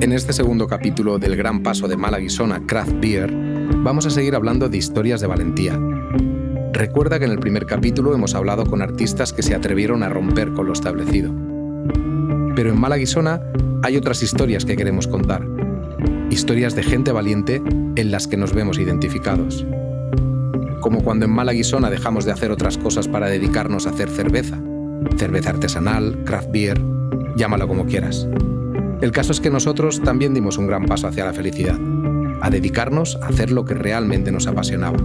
En este segundo capítulo del gran paso de malaguisona Craft Beer, vamos a seguir hablando de historias de valentía. Recuerda que en el primer capítulo hemos hablado con artistas que se atrevieron a romper con lo establecido. Pero en Malaguisona hay otras historias que queremos contar. Historias de gente valiente en las que nos vemos identificados. Como cuando en Malaguisona dejamos de hacer otras cosas para dedicarnos a hacer cerveza. Cerveza artesanal, craft beer, llámalo como quieras. El caso es que nosotros también dimos un gran paso hacia la felicidad, a dedicarnos a hacer lo que realmente nos apasionaba.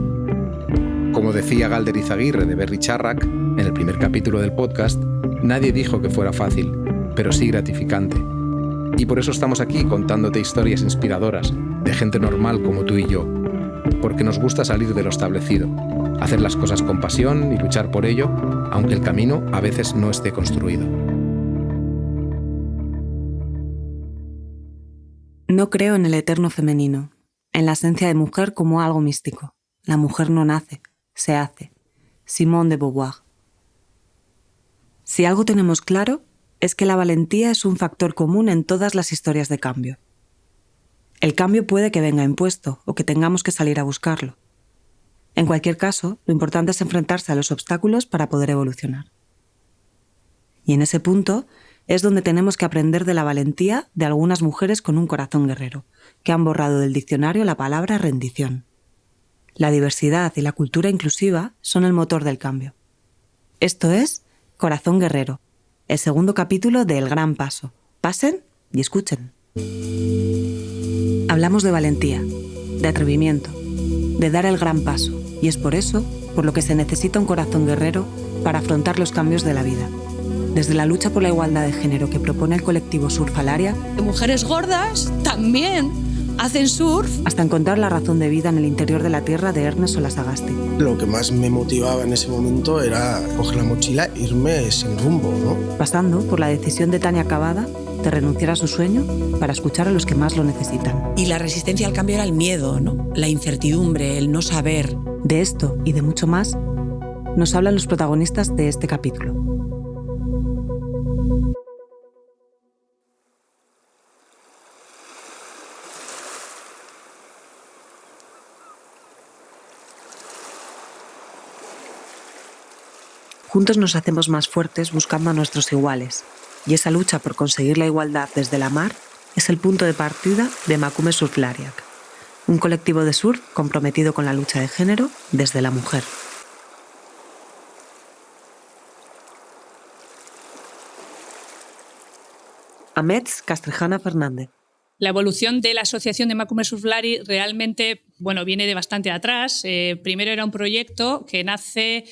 Como decía Galder Izaguirre de Berri Charrac, en el primer capítulo del podcast, nadie dijo que fuera fácil, pero sí gratificante. Y por eso estamos aquí contándote historias inspiradoras de gente normal como tú y yo, porque nos gusta salir de lo establecido, hacer las cosas con pasión y luchar por ello, aunque el camino a veces no esté construido. No creo en el eterno femenino, en la esencia de mujer como algo místico. La mujer no nace, se hace. Simone de Beauvoir. Si algo tenemos claro, es que la valentía es un factor común en todas las historias de cambio. El cambio puede que venga impuesto o que tengamos que salir a buscarlo. En cualquier caso, lo importante es enfrentarse a los obstáculos para poder evolucionar. Y en ese punto es donde tenemos que aprender de la valentía de algunas mujeres con un corazón guerrero, que han borrado del diccionario la palabra rendición. La diversidad y la cultura inclusiva son el motor del cambio. Esto es Corazón Guerrero, el segundo capítulo de El Gran Paso. Pasen y escuchen. Hablamos de valentía, de atrevimiento, de dar el gran paso, y es por eso por lo que se necesita un corazón guerrero para afrontar los cambios de la vida. Desde la lucha por la igualdad de género que propone el colectivo Surf Alaria, mujeres gordas también hacen surf, hasta encontrar la razón de vida en el interior de la tierra de Ernest Olasagasti. Lo que más me motivaba en ese momento era coger la mochila e irme sin rumbo, ¿no? Pasando por la decisión de Tania Cavada de renunciar a su sueño para escuchar a los que más lo necesitan. Y la resistencia al cambio era el miedo, ¿no? La incertidumbre, el no saber. De esto y de mucho más nos hablan los protagonistas de este capítulo. Juntos nos hacemos más fuertes buscando a nuestros iguales, y esa lucha por conseguir la igualdad desde la mar es el punto de partida de Emakume Surflariak, un colectivo de surf comprometido con la lucha de género desde la mujer. Amets Castrejana Fernández. La evolución de la asociación de Emakume Surflari realmente viene de bastante atrás. Primero era un proyecto que nace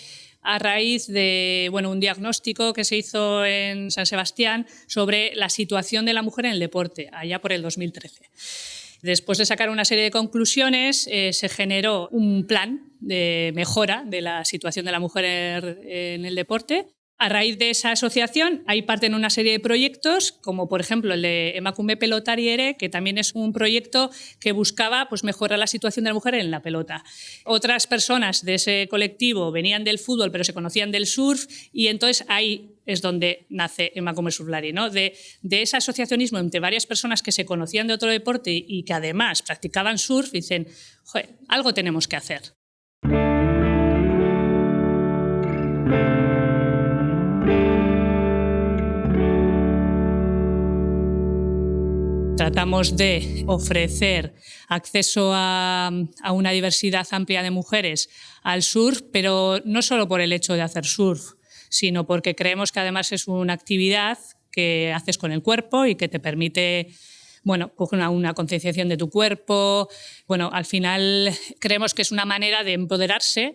a raíz de un diagnóstico que se hizo en San Sebastián sobre la situación de la mujer en el deporte, allá por el 2013. Después de sacar una serie de conclusiones, se generó un plan de mejora de la situación de la mujer en el deporte. A raíz de esa asociación, ahí parten una serie de proyectos, como por ejemplo el de Emakume Pelotariere, que también es un proyecto que buscaba mejorar la situación de la mujer en la pelota. Otras personas de ese colectivo venían del fútbol, pero se conocían del surf, y entonces ahí es donde nace Emakume Surflari, ¿no? De ese asociacionismo entre varias personas que se conocían de otro deporte y que además practicaban surf, dicen, algo tenemos que hacer. Tratamos de ofrecer acceso a una diversidad amplia de mujeres al surf, pero no solo por el hecho de hacer surf, sino porque creemos que además es una actividad que haces con el cuerpo y que te permite coger una concienciación de tu cuerpo. Al final creemos que es una manera de empoderarse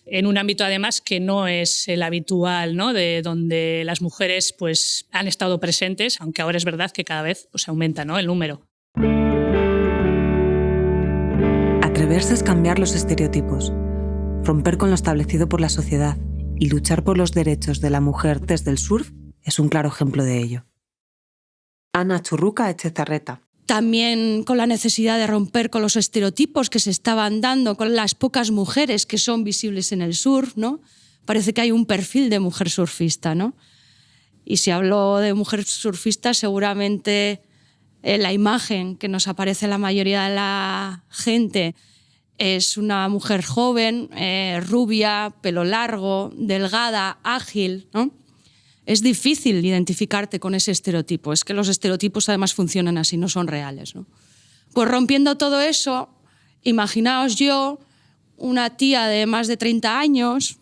en un ámbito además que no es el habitual, ¿no? De donde las mujeres han estado presentes, aunque ahora es verdad que cada vez aumenta, ¿no? El número. Atreverse es cambiar los estereotipos, romper con lo establecido por la sociedad y luchar por los derechos de la mujer desde el surf es un claro ejemplo de ello. Ana Churruca Echezarreta. También con la necesidad de romper con los estereotipos que se estaban dando con las pocas mujeres que son visibles en el surf, ¿no? Parece que hay un perfil de mujer surfista, ¿no? Y si hablo de mujer surfista, seguramente La imagen que nos aparece la mayoría de la gente es una mujer joven, rubia, pelo largo, delgada, ágil, ¿no? Es difícil identificarte con ese estereotipo. Es que los estereotipos además funcionan así, no son reales, ¿no? Pues rompiendo todo eso, imaginaos yo, una tía de más de 30 años,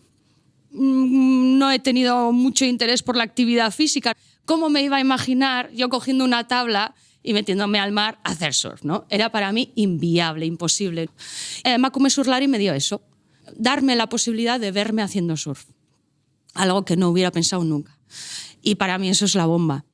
no he tenido mucho interés por la actividad física. ¿Cómo me iba a imaginar yo cogiendo una tabla y metiéndome al mar a hacer surf, ¿no? Era para mí inviable, imposible. Macume Surflari me dio eso, darme la posibilidad de verme haciendo surf, algo que no hubiera pensado nunca. Y para mí eso es la bomba.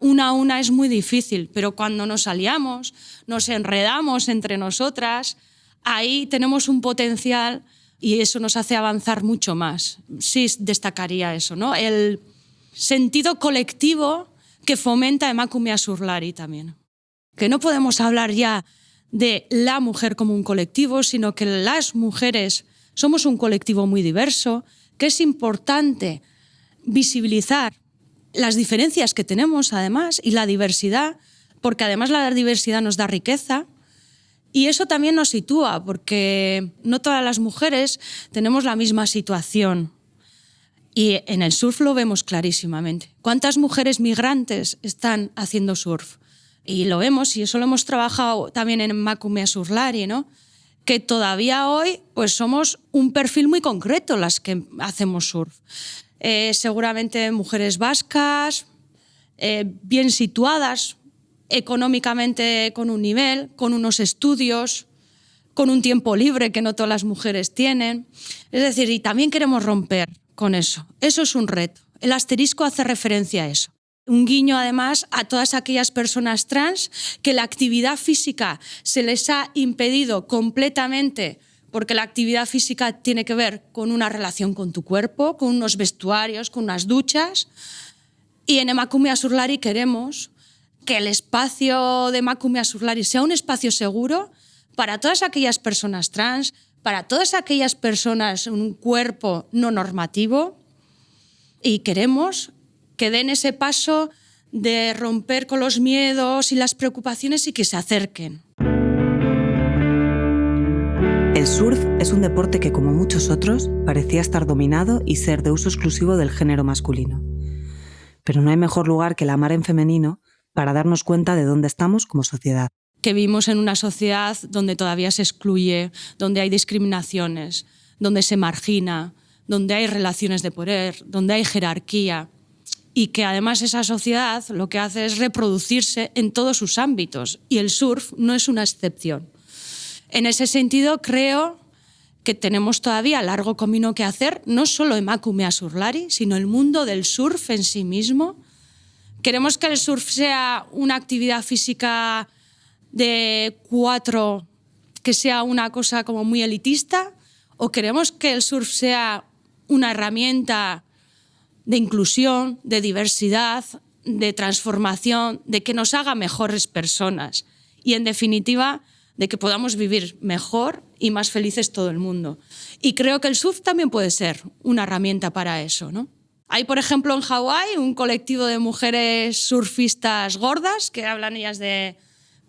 Una a una es muy difícil, pero cuando nos aliamos, nos enredamos entre nosotras, ahí tenemos un potencial y eso nos hace avanzar mucho más. Sí destacaría eso, ¿no? El sentido colectivo que fomenta Emakume Surflari también. Que no podemos hablar ya de la mujer como un colectivo, sino que las mujeres somos un colectivo muy diverso, que es importante visibilizar las diferencias que tenemos además y la diversidad, porque además la diversidad nos da riqueza. Y eso también nos sitúa, porque no todas las mujeres tenemos la misma situación. Y en el surf lo vemos clarísimamente. ¿Cuántas mujeres migrantes están haciendo surf? Y lo vemos, y eso lo hemos trabajado también en Emakume Surflari, ¿no? Que todavía hoy pues somos un perfil muy concreto las que hacemos surf. Seguramente mujeres vascas, bien situadas, económicamente con un nivel, con unos estudios, con un tiempo libre que no todas las mujeres tienen. Es decir, y también queremos romper con eso. Eso es un reto. El asterisco hace referencia a eso. Un guiño, además, a todas aquellas personas trans que la actividad física se les ha impedido completamente, porque la actividad física tiene que ver con una relación con tu cuerpo, con unos vestuarios, con unas duchas. Y en Emakume Surflari queremos que el espacio de Emakume Surflari sea un espacio seguro para todas aquellas personas trans, para todas aquellas personas en un cuerpo no normativo, y queremos que den ese paso de romper con los miedos y las preocupaciones y que se acerquen. El surf es un deporte que, como muchos otros, parecía estar dominado y ser de uso exclusivo del género masculino. Pero no hay mejor lugar que la mar en femenino para darnos cuenta de dónde estamos como sociedad. Que vivimos en una sociedad donde todavía se excluye, donde hay discriminaciones, donde se margina, donde hay relaciones de poder, donde hay jerarquía, y que además esa sociedad lo que hace es reproducirse en todos sus ámbitos, y el surf no es una excepción. En ese sentido, creo que tenemos todavía largo camino que hacer, no solo Emakume Surflari, sino el mundo del surf en sí mismo. ¿Queremos que el surf sea una actividad física de 4, que sea una cosa como muy elitista? ¿O queremos que el surf sea una herramienta de inclusión, de diversidad, de transformación, de que nos haga mejores personas? Y, en definitiva, de que podamos vivir mejor y más felices todo el mundo. Y creo que el surf también puede ser una herramienta para eso, ¿no? Hay, por ejemplo, en Hawái un colectivo de mujeres surfistas gordas, que hablan ellas de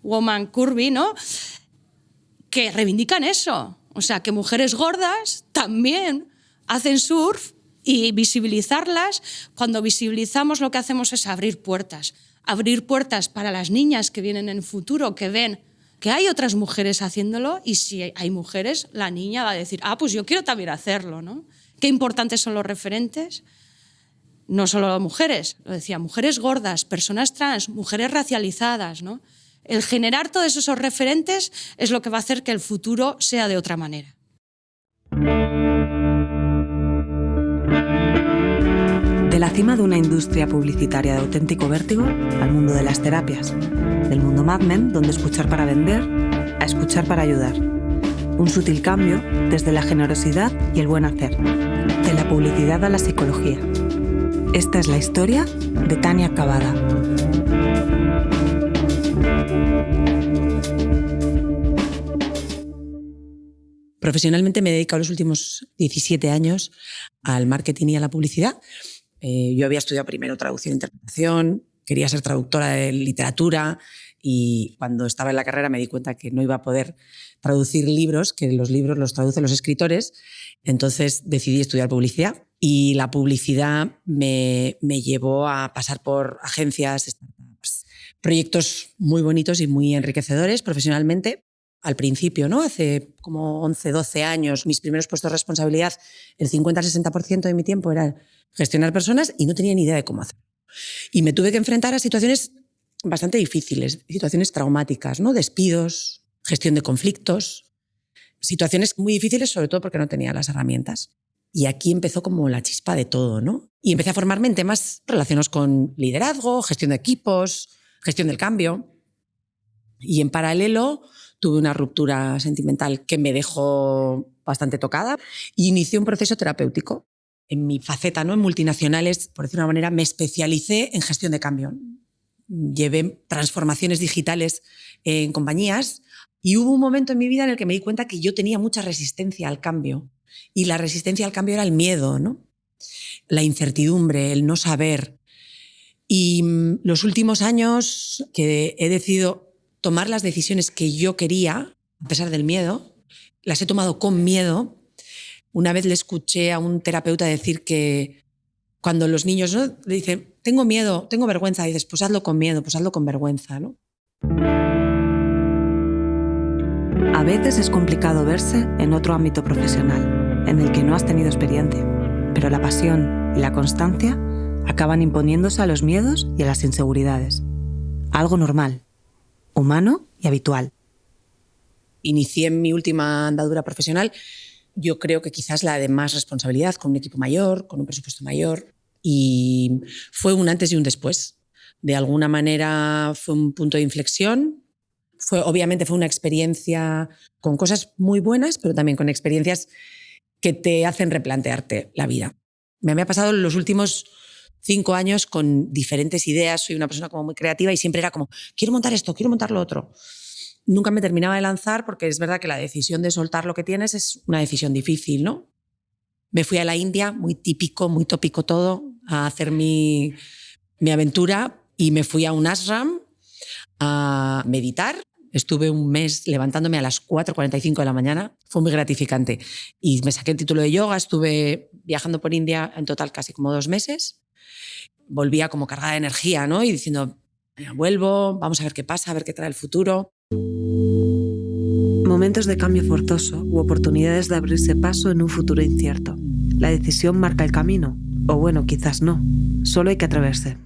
woman curvy, ¿no? Que reivindican eso. O sea, que mujeres gordas también hacen surf, y visibilizarlas. Cuando visibilizamos, lo que hacemos es abrir puertas para las niñas que vienen en el futuro, que ven que hay otras mujeres haciéndolo, y si hay mujeres, la niña va a decir, pues yo quiero también hacerlo, ¿no? Qué importantes son los referentes. No solo mujeres, lo decía, mujeres gordas, personas trans, mujeres racializadas, ¿no? El generar todos esos referentes es lo que va a hacer que el futuro sea de otra manera. De la cima de una industria publicitaria de auténtico vértigo al mundo de las terapias, del mundo Mad Men, donde escuchar para vender, a escuchar para ayudar. Un sutil cambio desde la generosidad y el buen hacer, de la publicidad a la psicología. Esta es la historia de Tania Cavada. Profesionalmente me he dedicado los últimos 17 años al marketing y a la publicidad. Yo había estudiado primero traducción e interpretación, quería ser traductora de literatura y cuando estaba en la carrera me di cuenta que no iba a poder traducir libros, que los libros los traducen los escritores. Entonces decidí estudiar publicidad y la publicidad me llevó a pasar por agencias, startups, proyectos muy bonitos y muy enriquecedores profesionalmente. Al principio, ¿no? Hace como 11, 12 años, mis primeros puestos de responsabilidad, el 50 al 60% de mi tiempo era gestionar personas y no tenía ni idea de cómo hacerlo. Y me tuve que enfrentar a situaciones bastante difíciles, situaciones traumáticas, ¿no? Despidos, gestión de conflictos, situaciones muy difíciles, sobre todo porque no tenía las herramientas. Y aquí empezó como la chispa de todo, ¿no? Y empecé a formarme en temas relacionados con liderazgo, gestión de equipos, gestión del cambio. Y en paralelo tuve una ruptura sentimental que me dejó bastante tocada y inicié un proceso terapéutico. En mi faceta, ¿no? En multinacionales, por decirlo de una manera, me especialicé en gestión de cambio. Llevé transformaciones digitales en compañías y hubo un momento en mi vida en el que me di cuenta que yo tenía mucha resistencia al cambio. Y la resistencia al cambio era el miedo, ¿no? La incertidumbre, el no saber. Y los últimos años que he decidido tomar las decisiones que yo quería, a pesar del miedo, las he tomado con miedo. Una vez le escuché a un terapeuta decir que cuando los niños, ¿no?, le dicen, tengo miedo, tengo vergüenza, y dices, pues hazlo con miedo, pues hazlo con vergüenza, ¿no? A veces es complicado verse en otro ámbito profesional, en el que no has tenido experiencia, pero la pasión y la constancia acaban imponiéndose a los miedos y a las inseguridades. Algo normal, humano y habitual. Inicié mi última andadura profesional, yo creo que quizás la de más responsabilidad, con un equipo mayor, con un presupuesto mayor, y fue un antes y un después. De alguna manera fue un punto de inflexión. Obviamente fue una experiencia con cosas muy buenas, pero también con experiencias que te hacen replantearte la vida. Me había pasado los últimos 5 años con diferentes ideas, soy una persona como muy creativa y siempre era como, quiero montar esto, quiero montar lo otro. Nunca me terminaba de lanzar porque es verdad que la decisión de soltar lo que tienes es una decisión difícil, ¿no? Me fui a la India, muy típico, muy tópico todo, a hacer mi aventura y me fui a un ashram a meditar. Estuve un mes levantándome a las 4:45 de la mañana, fue muy gratificante. Y me saqué el título de yoga, estuve viajando por India en total casi como 2 meses. Volvía como cargada de energía, ¿no? Y diciendo, vuelvo, vamos a ver qué pasa, a ver qué trae el futuro. Momentos de cambio forzoso u oportunidades de abrirse paso en un futuro incierto. La decisión marca el camino, o bueno, quizás no, solo hay que atreverse.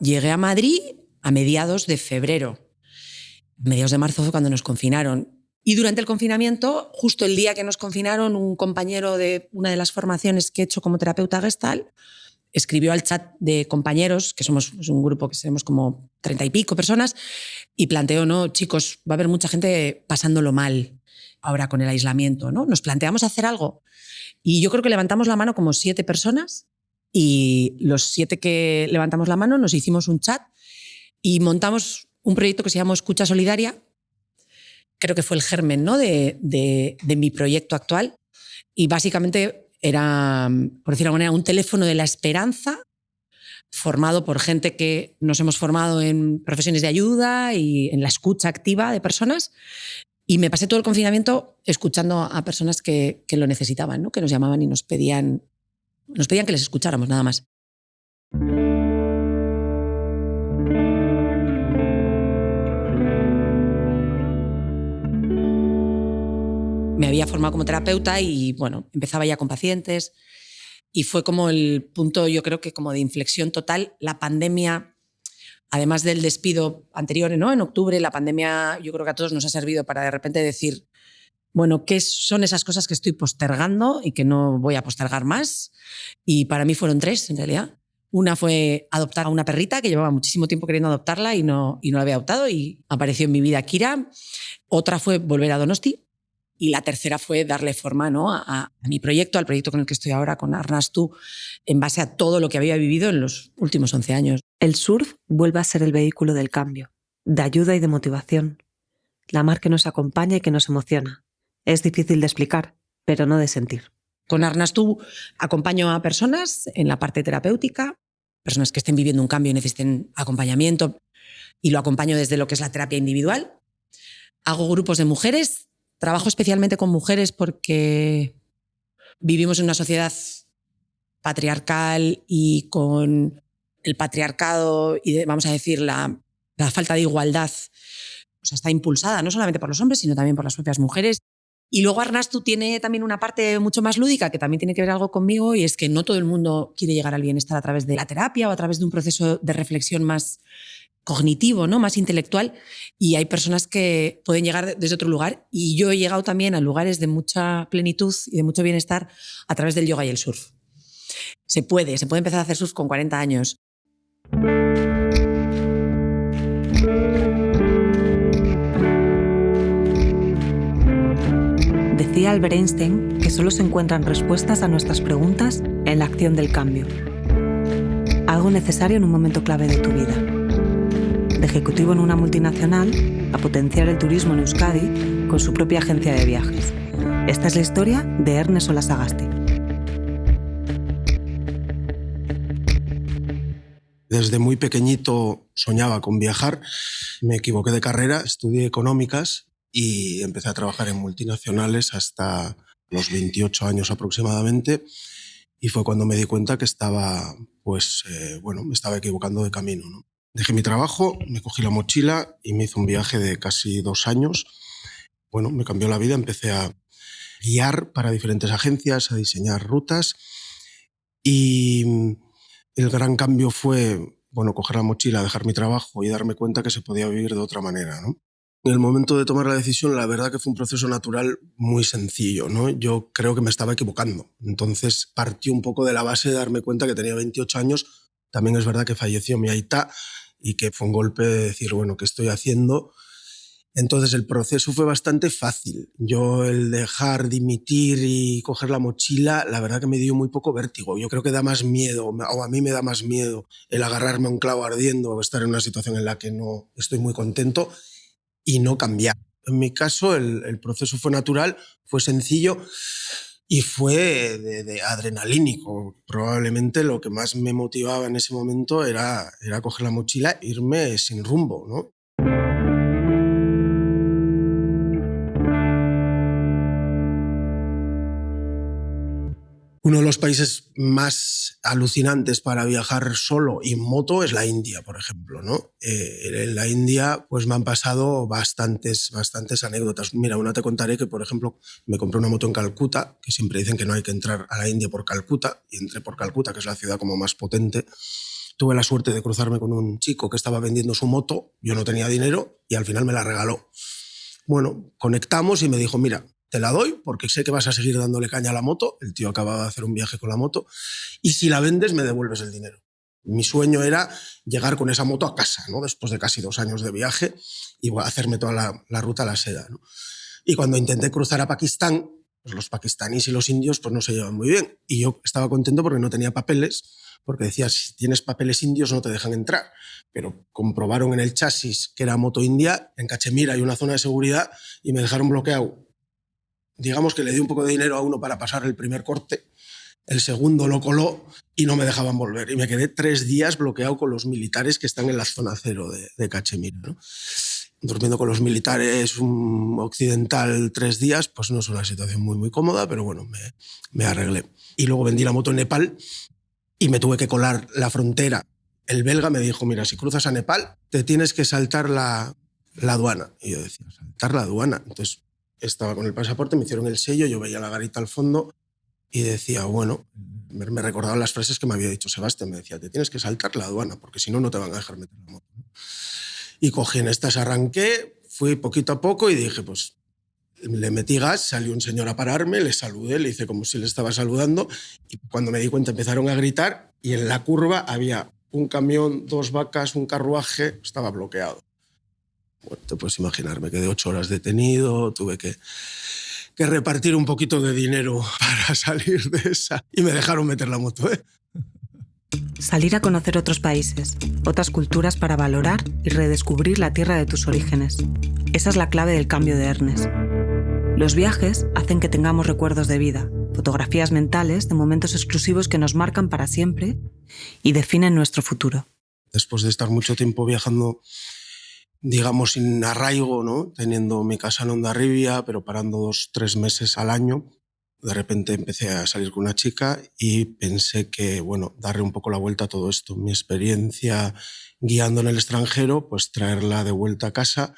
Llegué a Madrid a mediados de febrero. Mediados de marzo fue cuando nos confinaron. Y durante el confinamiento, justo el día que nos confinaron, un compañero de una de las formaciones que he hecho como terapeuta Gestalt escribió al chat de compañeros, que somos un grupo que somos como 30 y pico personas, y planteó, ¿no? Chicos, va a haber mucha gente pasándolo mal ahora con el aislamiento, ¿no? Nos planteamos hacer algo. Y yo creo que levantamos la mano como 7 personas y los 7 que levantamos la mano nos hicimos un chat y montamos un proyecto que se llamó Escucha Solidaria. Creo que fue el germen, ¿no?, de mi proyecto actual. Y básicamente era, por decirlo de alguna manera, un teléfono de la esperanza formado por gente que nos hemos formado en profesiones de ayuda y en la escucha activa de personas. Y me pasé todo el confinamiento escuchando a personas que lo necesitaban, ¿no?, que nos llamaban y nos pedían que les escucháramos, nada más. Me había formado como terapeuta y, bueno, empezaba ya con pacientes y fue como el punto, yo creo que como de inflexión total. La pandemia, además del despido anterior, ¿no?, en octubre, la pandemia yo creo que a todos nos ha servido para de repente decir, bueno, ¿qué son esas cosas que estoy postergando y que no voy a postergar más? Y para mí fueron 3, en realidad. Una fue adoptar a una perrita que llevaba muchísimo tiempo queriendo adoptarla y no la había adoptado y apareció en mi vida Kira. Otra fue volver a Donosti. Y la tercera fue darle forma, ¿no?, a mi proyecto, al proyecto con el que estoy ahora, con Arnastu, en base a todo lo que había vivido en los últimos 11 años. El surf vuelve a ser el vehículo del cambio, de ayuda y de motivación. La mar que nos acompaña y que nos emociona. Es difícil de explicar, pero no de sentir. Con Arnastu acompaño a personas en la parte terapéutica, personas que estén viviendo un cambio y necesiten acompañamiento, y lo acompaño desde lo que es la terapia individual. Hago grupos de mujeres, trabajo especialmente con mujeres porque vivimos en una sociedad patriarcal y con el patriarcado y, vamos a decir, la falta de igualdad, o sea, está impulsada no solamente por los hombres, sino también por las propias mujeres. Y luego Arnastu tiene también una parte mucho más lúdica que también tiene que ver algo conmigo, y es que no todo el mundo quiere llegar al bienestar a través de la terapia o a través de un proceso de reflexión más cognitivo, ¿no? Más intelectual, y hay personas que pueden llegar desde otro lugar, y yo he llegado también a lugares de mucha plenitud y de mucho bienestar a través del yoga y el surf. Se puede empezar a hacer surf con 40 años. Decía Albert Einstein que solo se encuentran respuestas a nuestras preguntas en la acción del cambio. Algo necesario en un momento clave de tu vida. De ejecutivo en una multinacional a potenciar el turismo en Euskadi con su propia agencia de viajes. Esta es la historia de Ernest Olaságasti. Desde muy pequeñito soñaba con viajar. Me equivoqué de carrera, estudié económicas y empecé a trabajar en multinacionales hasta los 28 años aproximadamente, y fue cuando me di cuenta que estaba, me estaba equivocando de camino, ¿no? Dejé mi trabajo, me cogí la mochila y me hice un viaje de casi 2 años. Bueno, me cambió la vida, empecé a guiar para diferentes agencias, a diseñar rutas, y el gran cambio fue, coger la mochila, dejar mi trabajo y darme cuenta que se podía vivir de otra manera, ¿no? En el momento de tomar la decisión, la verdad que fue un proceso natural muy sencillo, ¿no? Yo creo que me estaba equivocando. Entonces partió un poco de la base de darme cuenta que tenía 28 años. También es verdad que falleció mi aita y que fue un golpe de decir, ¿qué estoy haciendo? Entonces el proceso fue bastante fácil. Yo el dejar, dimitir y coger la mochila, la verdad que me dio muy poco vértigo. Yo creo que da más miedo, o a mí me da más miedo, el agarrarme a un clavo ardiendo o estar en una situación en la que no estoy muy contento y no cambiar. En mi caso el proceso fue natural, fue sencillo y fue de adrenalínico. Probablemente lo que más me motivaba en ese momento era coger la mochila e irme sin rumbo, ¿no? Uno de los países más alucinantes para viajar solo y en moto es la India, por ejemplo, ¿no? En la India pues me han pasado bastantes anécdotas. Mira, una te contaré que, por ejemplo, me compré una moto en Calcuta, que siempre dicen que no hay que entrar a la India por Calcuta, y entré por Calcuta, que es la ciudad como más potente. Tuve la suerte de cruzarme con un chico que estaba vendiendo su moto, yo no tenía dinero y al final me la regaló. Bueno, conectamos y me dijo, mira, te la doy porque sé que vas a seguir dándole caña a la moto. El tío acababa de hacer un viaje con la moto. Y si la vendes, me devuelves el dinero. Mi sueño era llegar con esa moto a casa, ¿no? Después de casi 2 años de viaje, y hacerme toda la ruta a la seda, ¿no? Y cuando intenté cruzar a Pakistán, pues los pakistaníes y los indios pues no se llevan muy bien. Y yo estaba contento porque no tenía papeles, porque decía, si tienes papeles indios no te dejan entrar. Pero comprobaron en el chasis que era moto india. En Cachemira hay una zona de seguridad y me dejaron bloqueado. Digamos que le di un poco de dinero a uno para pasar el primer corte, el segundo lo coló y no me dejaban volver. Y me quedé 3 días bloqueado con los militares que están en la zona 0 de Cachemira, ¿no? Durmiendo con los militares occidental 3 días, pues no es una situación muy, muy cómoda, pero bueno, me arreglé. Y luego vendí la moto en Nepal y me tuve que colar la frontera. El belga me dijo, mira, si cruzas a Nepal, te tienes que saltar la aduana. Y yo decía, ¿saltar la aduana? Entonces estaba con el pasaporte, me hicieron el sello, yo veía la garita al fondo y decía, me recordaban las frases que me había dicho Sebastián. Me decía, te tienes que saltar la aduana porque si no, no te van a dejar meter la moto. Y cogí en estas, arranqué, fui poquito a poco y dije, pues le metí gas, salió un señor a pararme, le saludé, le hice como si le estaba saludando, y cuando me di cuenta empezaron a gritar y en la curva había un camión, 2 vacas, un carruaje, estaba bloqueado. Bueno, te puedes imaginar, me quedé 8 horas detenido, tuve que repartir un poquito de dinero para salir de esa y me dejaron meter la moto, ¿eh? Salir a conocer otros países, otras culturas para valorar y redescubrir la tierra de tus orígenes. Esa es la clave del cambio de Ernest. Los viajes hacen que tengamos recuerdos de vida, fotografías mentales de momentos exclusivos que nos marcan para siempre y definen nuestro futuro. Después de estar mucho tiempo viajando, digamos, sin arraigo, ¿no? Teniendo mi casa en Hondarribia, pero parando 2-3 meses al año, de repente empecé a salir con una chica y pensé que, bueno, darle un poco la vuelta a todo esto. Mi experiencia guiando en el extranjero, pues traerla de vuelta a casa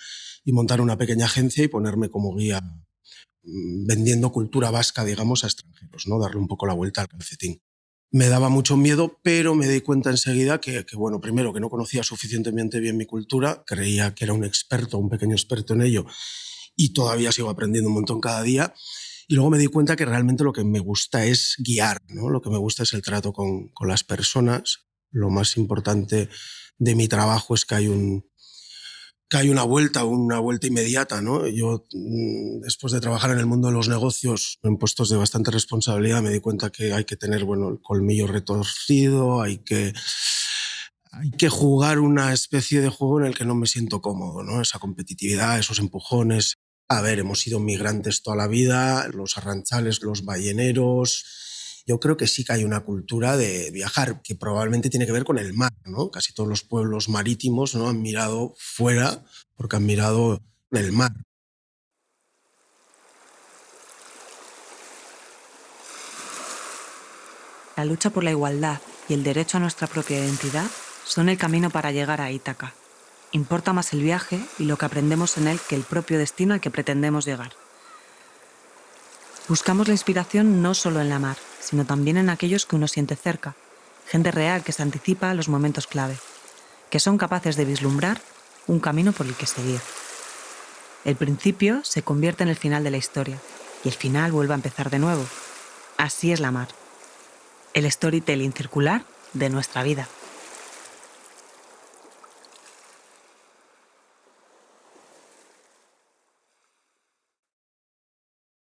y montar una pequeña agencia y ponerme como guía vendiendo cultura vasca, digamos, a extranjeros, ¿no? Darle un poco la vuelta al calcetín. Me daba mucho miedo, pero me di cuenta enseguida que, bueno, primero, que no conocía suficientemente bien mi cultura, creía que era un experto, un pequeño experto en ello, y todavía sigo aprendiendo un montón cada día. Y luego me di cuenta que realmente lo que me gusta es guiar, ¿no? Lo que me gusta es el trato con las personas. Lo más importante de mi trabajo es que hay una vuelta inmediata, ¿no? Yo, después de trabajar en el mundo de los negocios, en puestos de bastante responsabilidad, me di cuenta que hay que tener, bueno, el colmillo retorcido, hay que jugar una especie de juego en el que no me siento cómodo, ¿no? Esa competitividad, esos empujones. A ver, hemos sido migrantes toda la vida, los arranchales, los balleneros. Yo creo que sí que hay una cultura de viajar que probablemente tiene que ver con el mar, ¿no? Casi todos los pueblos marítimos, ¿no? Han mirado fuera porque han mirado el mar. La lucha por la igualdad y el derecho a nuestra propia identidad son el camino para llegar a Ítaca. Importa más el viaje y lo que aprendemos en él que el propio destino al que pretendemos llegar. Buscamos la inspiración no solo en la mar, sino también en aquellos que uno siente cerca, gente real que se anticipa a los momentos clave, que son capaces de vislumbrar un camino por el que seguir. El principio se convierte en el final de la historia y el final vuelve a empezar de nuevo. Así es la mar. El storytelling circular de nuestra vida.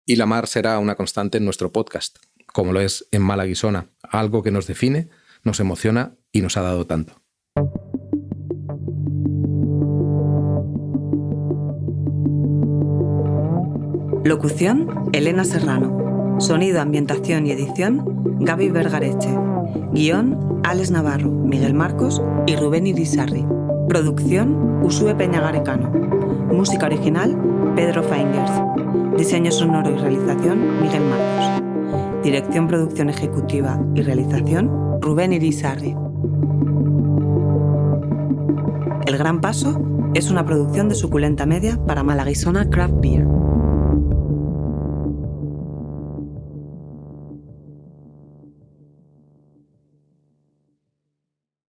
Y la mar será una constante en nuestro podcast, como lo es en Malaguisona, algo que nos define, nos emociona y nos ha dado tanto. Locución, Elena Serrano. Sonido, ambientación y edición, Gaby Vergareche. Guión, Alex Navarro, Miguel Marcos y Rubén Irisarri. Producción, Usue Peñagarecano. Música original, Pedro Faingers. Diseño sonoro y realización, Miguel Marcos. Dirección, producción ejecutiva y realización, Rubén Irisarri. El Gran Paso es una producción de Suculenta Media para Malaguisona Craft Beer.